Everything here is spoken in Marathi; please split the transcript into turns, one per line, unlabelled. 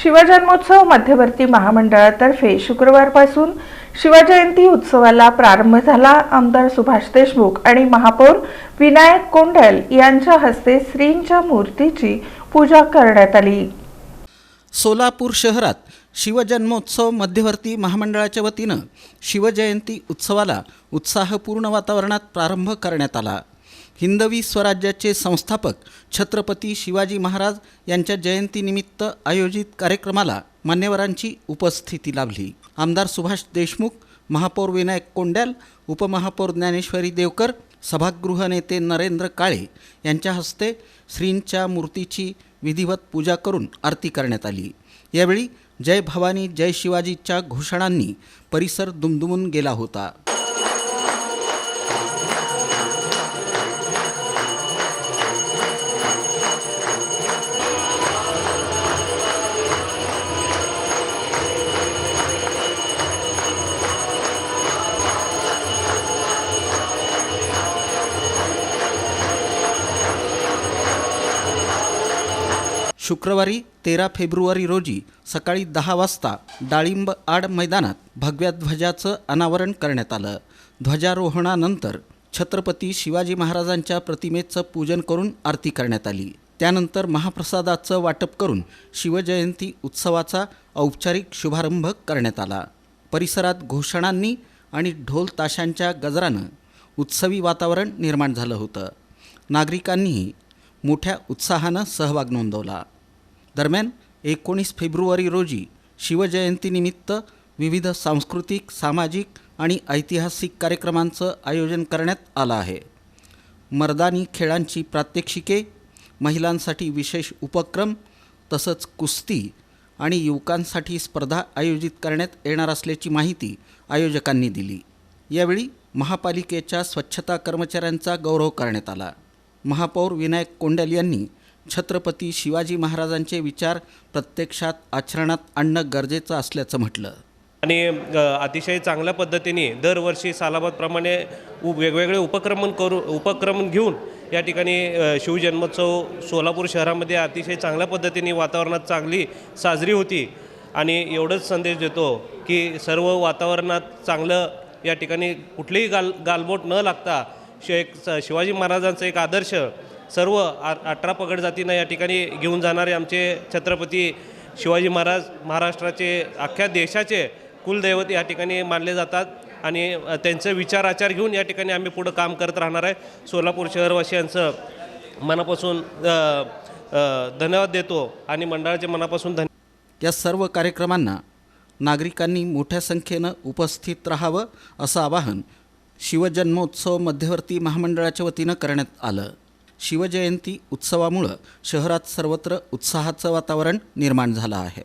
शिवजन्मोत्सव मध्यवर्ती महामंडळातर्फे शुक्रवारपासून शिवजयंती उत्सवाला प्रारंभ झाला। आमदार सुभाष देशमुख आणि महापौर विनायक कोंडल यांच्या हस्ते श्रींच्या मूर्तीची पूजा करण्यात आली।
सोलापूर शहरात शिवजन्मोत्सव मध्यवर्ती महामंडळाच्या वतीनं शिवजयंती उत्सवाला उत्साहपूर्ण वातावरणात प्रारंभ करण्यात आला। हिंदवी स्वराज्याचे संस्थापक छत्रपती शिवाजी महाराज यांच्या जयंतीनिमित्त आयोजित कार्यक्रमाला मान्यवरांची उपस्थिती लाभली। आमदार सुभाष देशमुख, महापौर विनायक कोंडल, उपमहापौर ज्ञानेश्वरी देवकर, सभागृह नेते नरेंद्र काळे यांच्या हस्ते श्रींच्या मूर्तीची विधिवत पूजा करून आरती करण्यात आली। यावेळी जय भवानी जय शिवाजीच्या घोषणांनी परिसर दुमदुमून गेला होता। शुक्रवारी 13 फेब्रुवारी रोजी सकाळी 10 वाजता डाळिंब आड मैदानात भगव्या ध्वजाचं अनावरण करण्यात आलं। ध्वजारोहणानंतर छत्रपती शिवाजी महाराजांच्या प्रतिमेचं पूजन करून आरती करण्यात आली। त्यानंतर महाप्रसादाचं वाटप करून शिवजयंती उत्सवाचा औपचारिक शुभारंभ करण्यात आला। परिसरात घोषणांनी आणि ढोल ताशांच्या गजरानं उत्सवी वातावरण निर्माण झालं होतं। नागरिकांनीही मोठ्या उत्साहानं सहभाग नोंदवला। दरम्यान 19 फेब्रुवारी रोजी शिवजयंतीनिमित्त विविध सांस्कृतिक, सामाजिक आणि ऐतिहासिक कार्यक्रमांचं आयोजन करण्यात आलं आहे। मर्दानी खेळांची प्रात्यक्षिके, महिलांसाठी विशेष उपक्रम तसंच कुस्ती आणि युवकांसाठी स्पर्धा आयोजित करण्यात येणार असल्याची माहिती आयोजकांनी दिली। यावेळी महापालिकेच्या स्वच्छता कर्मचाऱ्यांचा गौरव करण्यात आला। महापौर विनायक कोंडल यांनी छत्रपती शिवाजी महाराजांचे विचार प्रत्यक्षात आचरणात आणणं गरजेचं असल्याचं म्हटलं।
आणि अतिशय चांगल्या पद्धतीने दरवर्षी सालाबादप्रमाणे वेगवेगळे उपक्रम घेऊन या ठिकाणी शिवजन्मोत्सव सोलापूर शहरामध्ये अतिशय चांगल्या पद्धतीने वातावरणात चांगली साजरी होती। आणि एवढंच संदेश देतो की सर्व वातावरणात चांगलं या ठिकाणी कुठलीही गालबोट न लागता शिवाजी महाराजांचा एक आदर्श सर्व 18 पगड जातींना या ठिकाणी घेऊन जाणारे आमचे छत्रपती शिवाजी महाराज महाराष्ट्राचे अख्ख्या देशाचे कुलदैवत या ठिकाणी मानले जातात। आणि त्यांचे विचार आचार घेऊन या ठिकाणी आम्ही पुढे काम करत राहणार आहे। सोलापूर शहरवासियांचं मनापासून धन्यवाद देतो आणि मंडळाचे मनापासून
या सर्व कार्यक्रमांना नागरिकांनी मोठ्या संख्येनं उपस्थित राहावं असं आवाहन शिवजन्मोत्सव मध्यवर्ती महामंडळाच्या वतीनं करण्यात आलं। शिवजयंती उत्सवामुळे शहरात सर्वत्र उत्साहाचं वातावरण निर्माण झालं आहे।